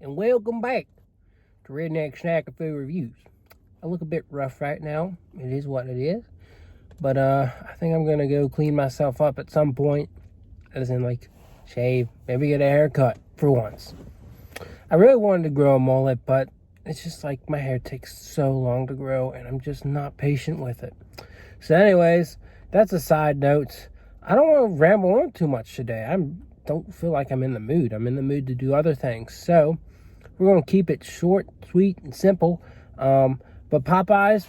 and welcome back to Redneck Snack and Food Reviews. I look a bit rough right now. It is what it is. But I think I'm going to go clean myself up at some point. As in, like, shave, maybe get a haircut for once. I really wanted to grow a mullet, but it's just like my hair takes so long to grow, and I'm just not patient with it. So anyways, that's a side note. I don't want to ramble on too much today. I don't feel like I'm in the mood. I'm in the mood to do other things. So we're going to keep it short, sweet, and simple. But Popeyes,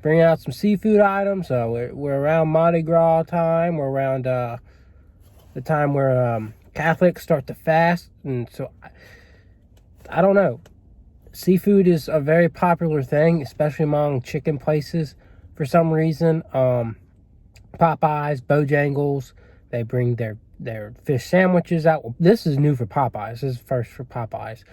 bring out some seafood items. We're around Mardi Gras time. We're around the time where Catholics start to fast. And so, I don't know. Seafood is a very popular thing, especially among chicken places. For some reason, Popeyes, Bojangles, they bring their fish sandwiches out. Well, this is new for Popeyes. This is first for Popeyes,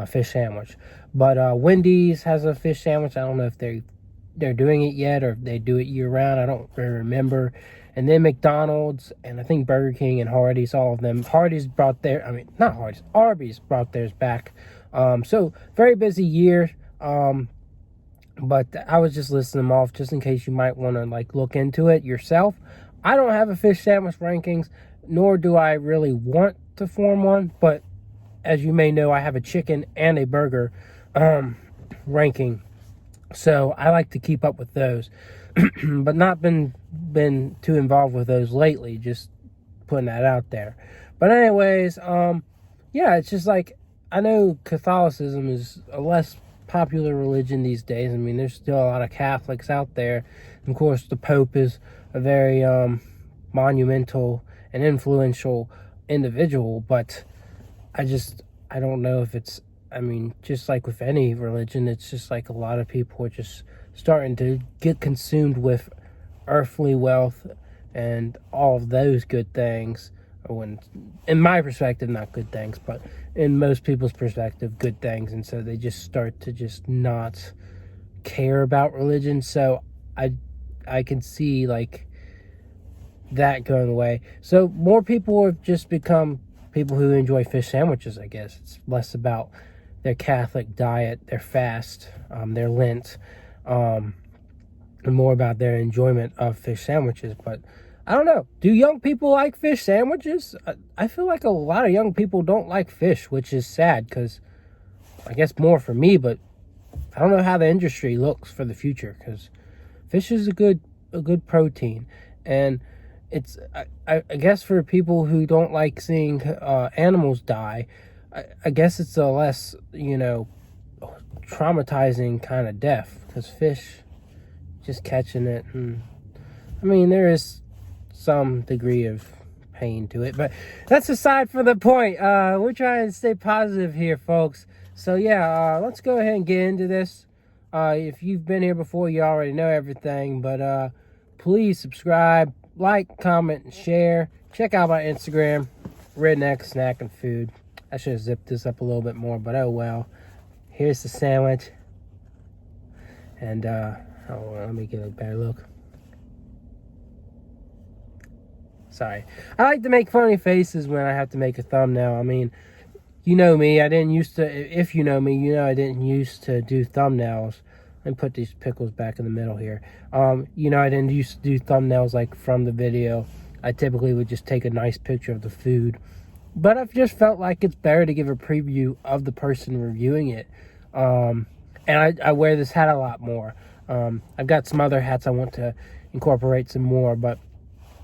fish sandwich. But Wendy's has a fish sandwich. I don't know if they're doing it yet or if they do it year round. I don't really remember. And then McDonald's and I think Burger King and Hardee's, all of them. Arby's brought theirs back. So very busy year. But I was just listing them off just in case you might want to like look into it yourself. I don't have a fish sandwich rankings, nor do I really want to form one. But as you may know, I have a chicken and a burger ranking. So I like to keep up with those. But not been too involved with those lately, just putting that out there. But anyways, yeah, it's just like, I know Catholicism is a less popular religion these days. I mean, there's still a lot of Catholics out there. And of course, the Pope is a very monumental and influential individual, but I don't know if it's, I mean, just like with any religion, it's just like a lot of people are just starting to get consumed with earthly wealth and all of those good things. When, in my perspective, not good things, but in most people's perspective, good things. And so they just start to just not care about religion. So I can see like that going away. So more people have just become people who enjoy fish sandwiches, I guess. It's less about their Catholic diet, their fast, their Lent, and more about their enjoyment of fish sandwiches. But I don't know. Do young people like fish sandwiches? I feel like a lot of young people don't like fish, which is sad because I guess more for me, but I don't know how the industry looks for the future because fish is a good protein. And it's, I guess for people who don't like seeing animals die, I guess it's a less, traumatizing kind of death because fish, just catching it. And, I mean, there is some degree of pain to it, but that's aside from the point. We're trying to stay positive here, folks. So yeah, let's go ahead and get into this. If you've been here before, you already know everything, but please subscribe, like, comment, and share. Check out my Instagram, Rednecks Snack and Food. I should have zipped this up a little bit more, but oh well. Here's the sandwich, and let me get a better look. Sorry. I like to make funny faces when I have to make a thumbnail. I mean, you know me. If you know me, you know I didn't used to do thumbnails. Let me put these pickles back in the middle here. I didn't used to do thumbnails like from the video. I typically would just take a nice picture of the food. But I've just felt like it's better to give a preview of the person reviewing it. And I wear this hat a lot more. I've got some other hats I want to incorporate some more, but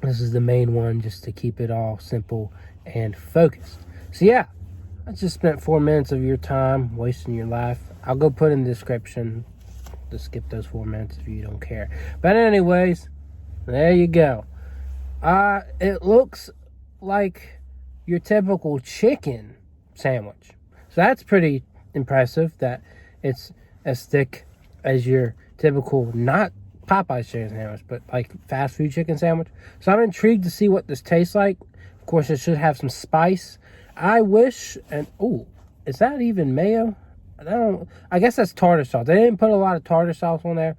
this is the main one just to keep it all simple and focused. So yeah, I just spent 4 minutes of your time wasting your life. I'll go put in the description to skip those 4 minutes if you don't care. But anyways, there you go. It looks like your typical chicken sandwich. So that's pretty impressive that it's as thick as your typical, not Popeyes chicken sandwich, but like fast food chicken sandwich. So I'm intrigued to see what this tastes like. Of course, it should have some spice. I wish, and is that even mayo? I guess that's tartar sauce. They didn't put a lot of tartar sauce on there,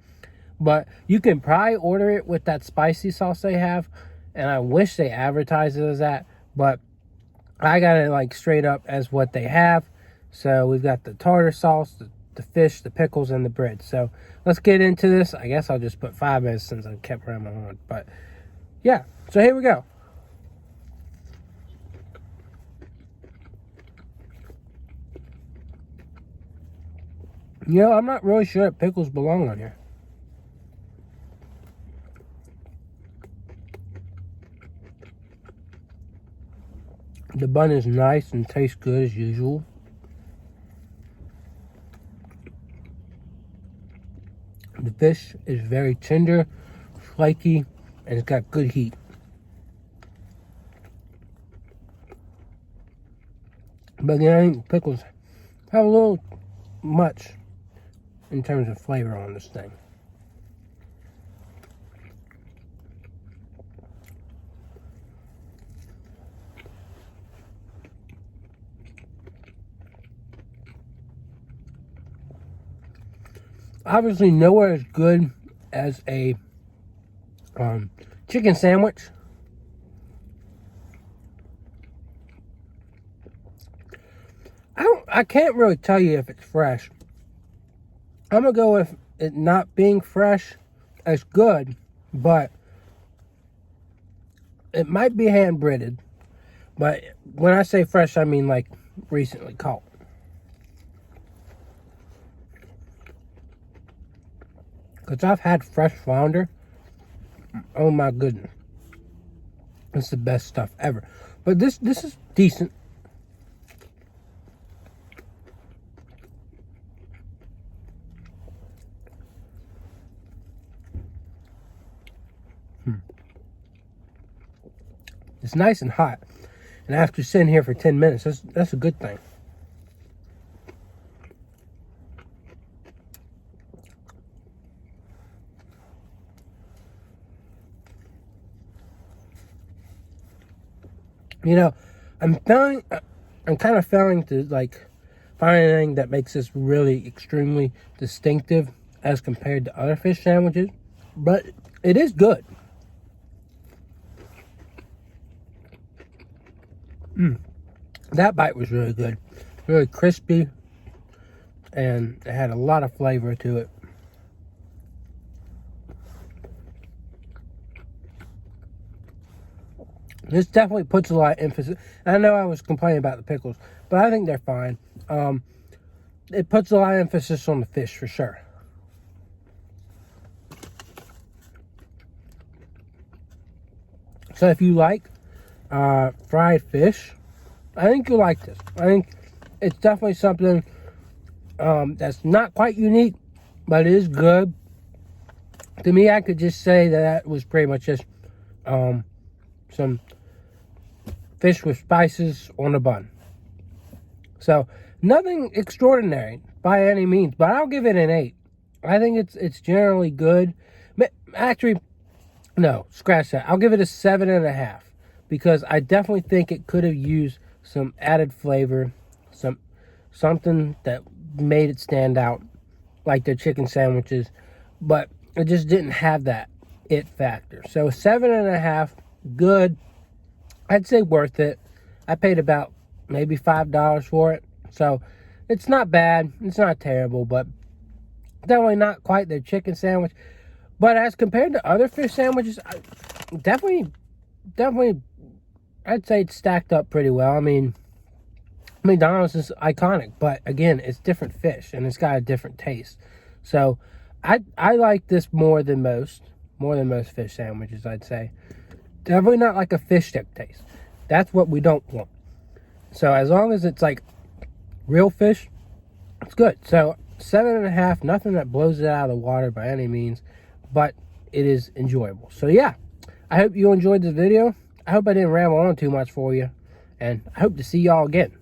but you can probably order it with that spicy sauce they have. And I wish they advertised it as that, but I got it like straight up as what they have. So we've got the tartar sauce, the fish, the pickles, and the bread. So let's get into this. I guess I'll just put 5 minutes since I kept rambling on. But yeah, so here we go. You know, I'm not really sure if pickles belong on here. The bun is nice and tastes good as usual. The fish is very tender, flaky, and it's got good heat. But again, I think pickles have a little much in terms of flavor on this thing. Obviously, nowhere as good as a chicken sandwich. I can't really tell you if it's fresh. I'm gonna go with it not being fresh as good, but it might be hand breaded. But when I say fresh, I mean like recently caught. Because I've had fresh flounder. Oh my goodness. It's the best stuff ever. But this is decent. It's nice and hot. And after sitting here for 10 minutes, that's a good thing. You know, I'm kind of failing to like find anything that makes this really extremely distinctive as compared to other fish sandwiches, but it is good. That bite was really good, really crispy, and it had a lot of flavor to it. This definitely puts a lot of emphasis. I know I was complaining about the pickles, but I think they're fine. It puts a lot of emphasis on the fish for sure. So if you like fried fish, I think you'll like this. I think it's definitely something that's not quite unique, but it is good. To me, I could just say that was pretty much just some fish with spices on a bun. So nothing extraordinary by any means, but I'll give it an 8. I think it's generally good. Actually, no, scratch that. I'll give it a 7.5 because I definitely think it could have used some added flavor, something that made it stand out, like their chicken sandwiches, but it just didn't have that it factor. So 7.5, good. I'd say worth it. I paid about maybe $5 for it, so it's not bad. It's not terrible, but definitely not quite their chicken sandwich. But as compared to other fish sandwiches, definitely, I'd say it's stacked up pretty well. I mean, McDonald's is iconic, but again, it's different fish and it's got a different taste. So I like this more than most fish sandwiches, I'd say. Definitely not like a fish stick taste. That's what we don't want. So as long as it's like real fish, it's good. So 7.5, nothing that blows it out of the water by any means, but it is enjoyable. So yeah, I hope you enjoyed this video. I hope I didn't ramble on too much for you, and I hope to see y'all again.